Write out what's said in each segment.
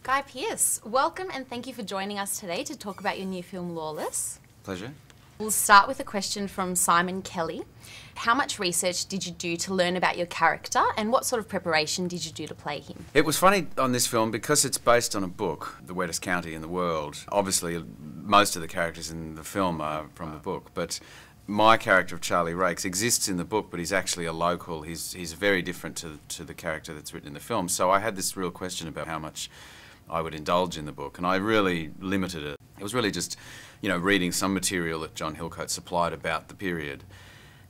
Guy Pearce, welcome and thank you for joining us today to talk about your new film, Lawless. Pleasure. We'll start with a question from Simon Kelly. How much research did you do to learn about your character and what sort of preparation did you do to play him? It was funny on this film because it's based on a book, The Wettest County in the World. Obviously, most of the characters in the film are from the book, but my character of Charlie Rakes exists in the book, but he's actually a local. He's very different to the character that's written in the film. So I had this real question about how much I would indulge in the book, and I really limited it. It was really just, reading some material that John Hillcoat supplied about the period.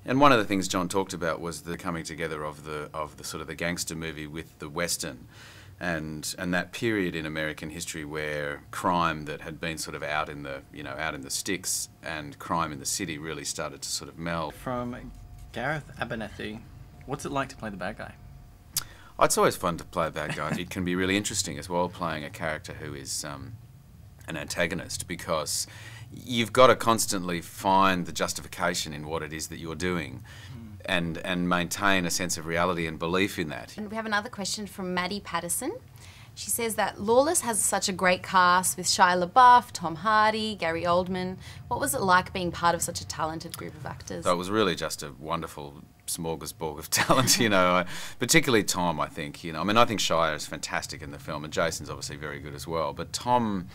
And one of the things John talked about was the coming together of the sort of the gangster movie with the Western, and that period in American history where crime that had been sort of out in the sticks and crime in the city really started to sort of meld. From Gareth Abernethy, what's it like to play the bad guy? Oh, it's always fun to play a bad guy. It can be really interesting as well, playing a character who is an antagonist, because you've got to constantly find the justification in what it is that you're doing and maintain a sense of reality and belief in that. And we have another question from Maddie Patterson. She says that Lawless has such a great cast with Shia LeBeouf, Tom Hardy, Gary Oldman. What was it like being part of such a talented group of actors? So it was really just a wonderful smorgasbord of talent, particularly Tom, I think. I think Shia is fantastic in the film, and Jason's obviously very good as well, but Tom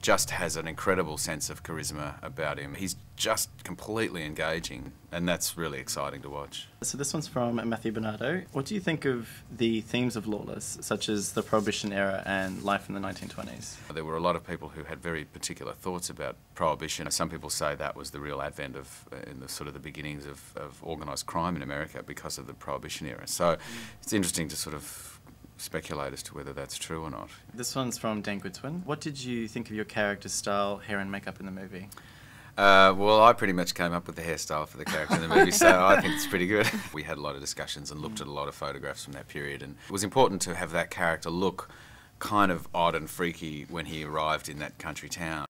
just has an incredible sense of charisma about him. He's just completely engaging, and that's really exciting to watch. So this one's from Matthew Bernardo. What do you think of the themes of Lawless, such as the Prohibition-era and life in the 1920s? There were a lot of people who had very particular thoughts about Prohibition. Some people say that was the real advent of, in the sort of the beginnings of organised crime in America because of the Prohibition era. So it's interesting to sort of speculate as to whether that's true or not. This one's from Dan Goodwin. What did you think of your character's style, hair and makeup in the movie? Well, I pretty much came up with the hairstyle for the character in the movie, so I think it's pretty good. We had a lot of discussions and looked at a lot of photographs from that period, and it was important to have that character look kind of odd and freaky when he arrived in that country town.